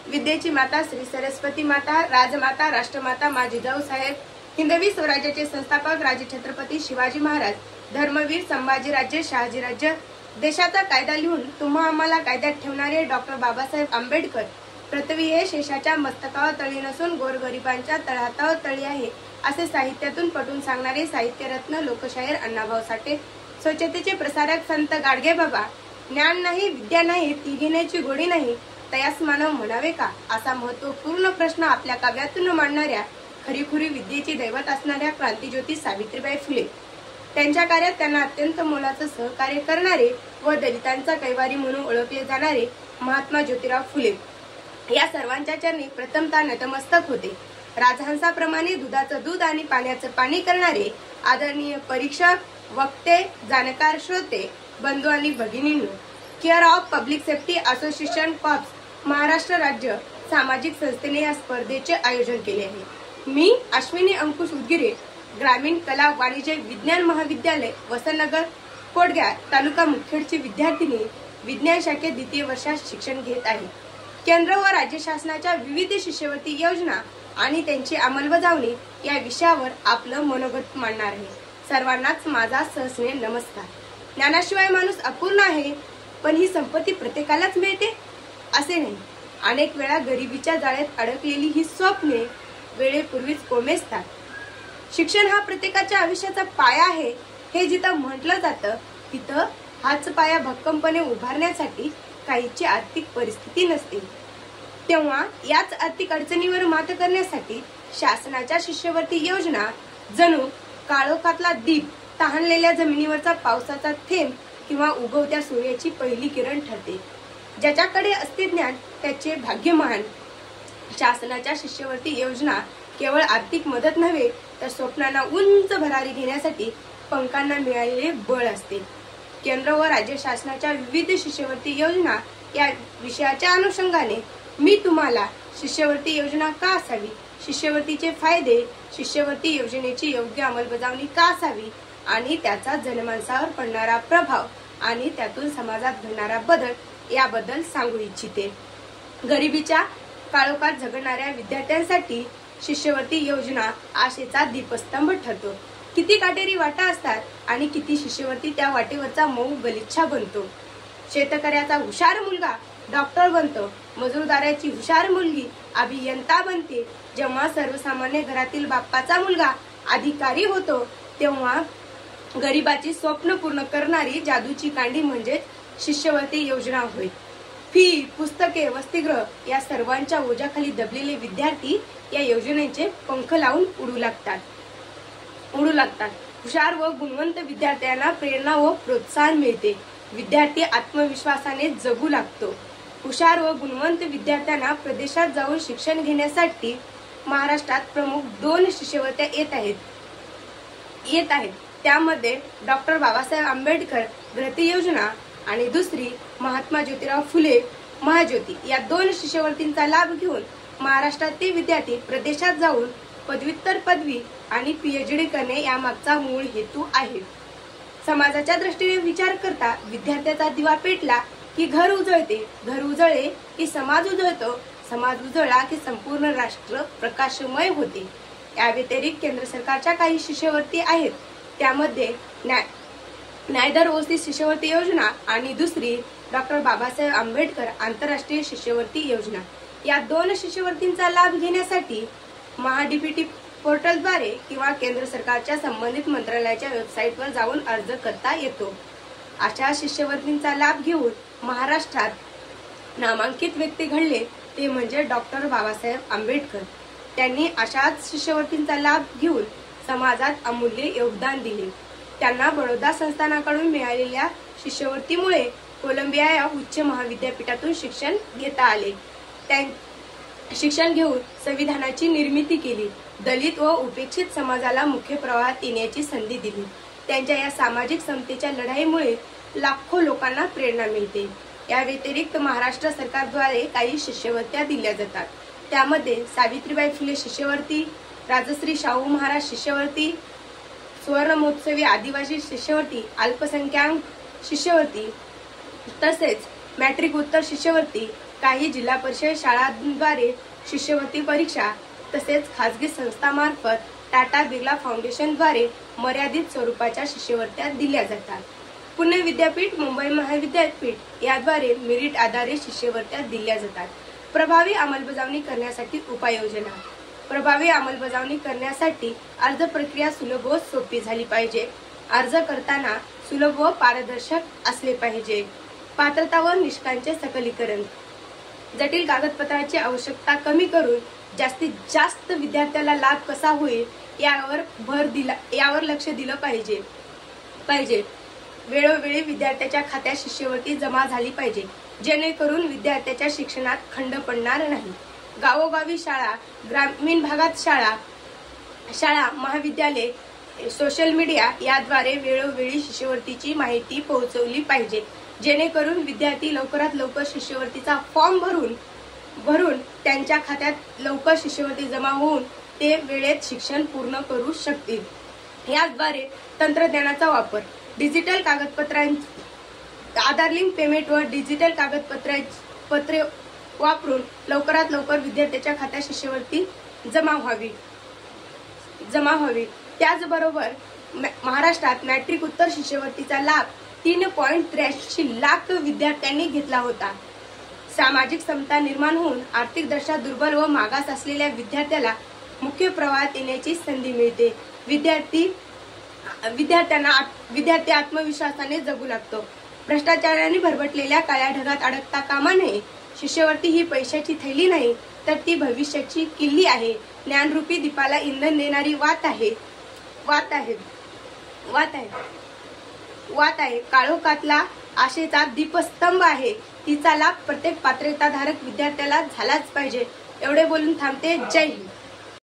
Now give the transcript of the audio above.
विद्येची माता श्री सरस्वती माता, राजमाता, राष्ट्रमाता मा जिजाऊसाहेब, हिंदवी स्वराज्याचे संस्थापक राजे छत्रपती शिवाजी महाराज, धर्मवीर संभाजीराजे, शहाजीराजे, देशाचा कायदा लिहून तुम्हा आम्हाला कायद्यात ठेवणारे डॉक्टर बाबासाहेब आंबेडकर, पृथ्वी हे शेषाच्या मस्तकावर तळी नसून गोरगरिबांच्या तळहातावर तळी आहे असे साहित्यातून पटवून सांगणारे साहित्यरत्न लोकशाहीर अण्णाभाऊ साठे, स्वच्छतेचे प्रसारक संत गाडगेबाबा, ज्ञान नाही विद्या नाही ती घेण्याची गोडी नाही तयास मानव म्हणावे का, असा महत्वपूर्ण प्रश्न आपल्या काव्यातून मांडणाऱ्या खरीखुरी विद्येची दैवत असणाऱ्या क्रांतिज्योती सावित्रीबाई फुले, त्यांच्या कार्यात त्यांना अत्यंत मोलाचं सहकार्य करणारे व दलितांचा कैवारी म्हणून ओळखले जाणारे महात्मा ज्योतिराव फुले या सर्वांच्या चरणी प्रथमतः नतमस्तक होते. राजहंसाप्रमाणे दुधाचं दूध आणि पाण्याचं पाणी करणारे आदरणीय परीक्षक, वक्ते, जाणकार, श्रोते, बंधू आणि भगिनींनो, care of public safety association cops Maharashtra राज्य सामाजिक संस्थेने या स्पर्धेचे आयोजन केले आहे. मी अश्विनी अंकुश उदगिरे, ग्रामीण कला वाणिज्य विज्ञान महाविद्यालय वसंतनगर कोटग्या तालुका मुखेडची विद्यार्थिनी, विज्ञान शाखेत द्वितीय वर्षात शिक्षण घेत आहे. केंद्र व राज्य शासनाच्या विविध शिष्यवृत्ती योजना आणि त्यांची अंमलबजावणी या विषयावर आपलं मनोगत मांडणार आहे. सर्वांनाच माझा सहस्ने नमस्कार. ज्ञानाशिवाय माणूस अपूर्ण आहे, पण ही संपत्ती प्रत्येकालाच मिळते असे नाही. अनेक वेळा गरिबीच्या जाळ्यात अडकलेली ही स्वप्ने वेळेपूर्वीच कोमेजतात. शिक्षण हा प्रत्येकाच्या आयुष्याचा पाया आहे हे जिथं म्हटलं जातं तिथं हाच पाया भक्कमपणे उभारण्यासाठी काहीची आर्थिक परिस्थिती नसते. तेव्हा याच आर्थिक अडचणीवर मात करण्यासाठी शासनाच्या शिष्यवृत्ती योजना जणू काळोखातला दीप, तहानलेल्या जमिनीवरचा पावसाचा थेंब किंवा उगवत्या सूर्याची पहिली किरण ठरते. ज्याच्याकडे असते ज्ञान त्याचे भाग्य महान. शासनाच्या शिष्यवृत्ती योजना केवळ आर्थिक मदत नव्हे तर स्वप्नांना उंच भरारी घेण्यासाठी पंखांना मिळालेले बळ असते. केंद्र व राज्य शासनाच्या विविध शिष्यवृत्ती योजना या विषयाच्या अनुषंगाने मी तुम्हाला शिष्यवृत्ती योजना का असावी, शिष्यवृत्तीचे फायदे, शिष्यवृत्ती योजनेची योग्य अंमलबजावणी का असावी आणि त्याचा जनमानसावर पडणारा प्रभाव आणि त्यातून समाजात घडणारा बदल याबद्दल सांगू इच्छिते. गरिबीच्या काळोखात झगडणाऱ्या विद्यार्थ्यांसाठी शिष्यवृत्ती योजना आशेचा दीपस्तंभ ठरतो. किती काटेरी वाटा असतात आणि किती शिष्यवृत्ती त्या वाटेवरचा मऊ गलिच्छा बनतो. शेतकऱ्याचा हुशार मुलगा डॉक्टर बनतो, मजूरदाराची हुशार मुलगी अभियंता बनते. जेव्हा सर्वसामान्य घरातील बाप्पाचा मुलगा अधिकारी होतो तेव्हा गरिबाची स्वप्न पूर्ण करणारी जादूची कांडी म्हणजे शिष्यवृत्ती योजना होय. फी, पुस्तके, वसतिगृह या सर्वांच्या ओझ्याखाली दबलेले विद्यार्थी या योजनेचे पंख लावून उडू लागतात. हुशार व गुणवंत विद्यार्थ्यांना प्रेरणा व प्रोत्साहन मिळते. विद्यार्थी आत्मविश्वासाने जगू लागतो. हुशार व गुणवंत विद्यार्थ्यांना प्रदेशात जाऊन शिक्षण घेण्यासाठी महाराष्ट्रात प्रमुख 2 शिष्यवृत्त्या येत आहेत. त्यामध्ये डॉक्टर बाबासाहेब आंबेडकर भरती योजना आणि दुसरी महात्मा ज्योतिराव फुले महाज्योती या 2 शिष्यवृत्तींचा लाभ घेऊन महाराष्ट्रातील विद्यार्थी प्रदेशात जाऊन पदव्युत्तर पदवी आणि पीएचडी करणे यामागचा मूळ हेतू आहे. समाजाच्या दृष्टीने विचार करता विद्यार्थ्याचा दिवा पेटला की घर उजळते, घर उजळले की समाज उजळतो, समाज उजळला की संपूर्ण राष्ट्र प्रकाशमय होते. या व्यतिरिक्त केंद्र सरकारच्या काही शिष्यवृत्ती आहेत. त्यामध्ये न्यायदर ओसी शिष्यवृत्ती योजना आणि दुसरी डॉक्टर बाबासाहेब आंबेडकर आंतरराष्ट्रीय शिष्यवृत्ती योजना. या 2 शिष्यवृत्तींचा लाभ घेण्यासाठी महाडीबीटी पोर्टलद्वारे किंवा केंद्र सरकारच्या संबंधित मंत्रालयाच्या वेबसाईटवर जाऊन अर्ज करता येतो. अशा शिष्यवृत्तींचा लाभ घेऊन महाराष्ट्रात नामांकित व्यक्ती घडले ते म्हणजे डॉक्टर बाबासाहेब आंबेडकर. त्यांनी अशाच शिष्यवृत्तींचा लाभ घेऊन समाजात अमूल्य योगदान दिले. त्यांना बडोदा संस्थानाकडून मिळालेल्या शिष्यवृत्तीमुळे कोलंबिया या उच्च महाविद्यापीठातून शिक्षण घेता आले. शिक्षण घेऊन संविधानाची निर्मिती केली. दलित व उपेक्षित समाजाला मुख्य प्रवाहात येण्याची संधी दिली. त्यांच्या या सामाजिक समतेच्या लढाईमुळे लाखो लोकांना प्रेरणा मिळते. या व्यतिरिक्त महाराष्ट्र सरकारद्वारे काही शिष्यवृत्त्या दिल्या जातात. त्यामध्ये सावित्रीबाई फुले शिष्यवृत्ती, राजश्री शाहू महाराज शिष्यवृत्ती, सुवर्ण महोत्सवी आदिवासी शिष्यवृत्ती, अल्पसंख्याक शिष्यवृत्ती, तसेच मॅट्रिक उत्तर शिष्यवृत्ती, काही जिल्हा परिषद शाळांद्वारे शिष्यवृत्ती परीक्षा तसेच खासगी संस्थांमार्फत टाटा बिर्ला फाउंडेशनद्वारे मर्यादित स्वरूपाच्या शिष्यवृत्त्या दिल्या जातात. पुणे विद्यापीठ, मुंबई महाविद्यापीठ याद्वारे मेरिट आधारित शिष्यवृत्त्या दिल्या जातात. प्रभावी अंमलबजावणी करण्यासाठी उपाययोजना. प्रभावी अंमलबजावणी करण्यासाठी अर्ज प्रक्रिया सुलभ व सोपी झाली पाहिजे. अर्ज करताना सुलभ व पारदर्शक असले पाहिजे. पात्रता व निष्कांचे सकलीकरण. जटिल कागदपत्रांची आवश्यकता कमी करून जास्तीत जास्त विद्यार्थ्याला लाभ कसा होईल यावर लक्ष दिलं पाहिजे. वेळोवेळी विद्यार्थ्याच्या खात्यात शिष्यवृत्ती जमा झाली पाहिजे, जेणेकरून विद्यार्थ्याच्या शिक्षणात खंड पडणार नाही. गावोगावी शाळा, ग्रामीण भागात शाळा, महाविद्यालय, सोशल मीडिया याद्वारे वेळोवेळी शिष्यवृत्तीची माहिती पोहोचवली पाहिजे, जेणेकरून विद्यार्थी लवकरात लवकर शिष्यवृत्तीचा फॉर्म भरून त्यांच्या खात्यात लवकर शिष्यवृत्ती जमा होऊन ते वेळेत शिक्षण पूर्ण करू शकतील. याद्वारे तंत्रज्ञानाचा वापर. डिजिटल कागदपत्रांची आधार लिंक पेमेंट व डिजिटल कागदपत्रे वापरून लवकरात लवकर विद्यार्थ्याच्या खात्यात शिष्यवृत्ती जमा व्हावी. त्याचबरोबर महाराष्ट्रात मॅट्रिक उत्तर शिष्यवृत्तीचा लाभ 3.83 लाख विद्यार्थ्यांनी घेतला होता. सामाजिक समता निर्माण होऊन आर्थिकदृष्ट्या दुर्बल व मागास असलेल्या विद्यार्थ्याला मुख्य प्रवाहात येण्याची संधी मिळते. विद्यार्थी आत्मविश्वासाने जगू लागतो. भ्रष्टाचाराने भरभटलेल्या काळ्या ढगात अडकता कामा नये. शिष्यवृत्ती ही पैशाची थैली नाही, तर ती भविष्याची किल्ली आहे. ज्ञानरूपी दीपाला इंधन देणारी वात आहे. काळोखातला आशेचा दीपस्तंभ आहे. तिचा लाभ प्रत्येक पात्रताधारक विद्यार्थ्याला झालाच पाहिजे. एवढे बोलून थांबते. जय हिंद.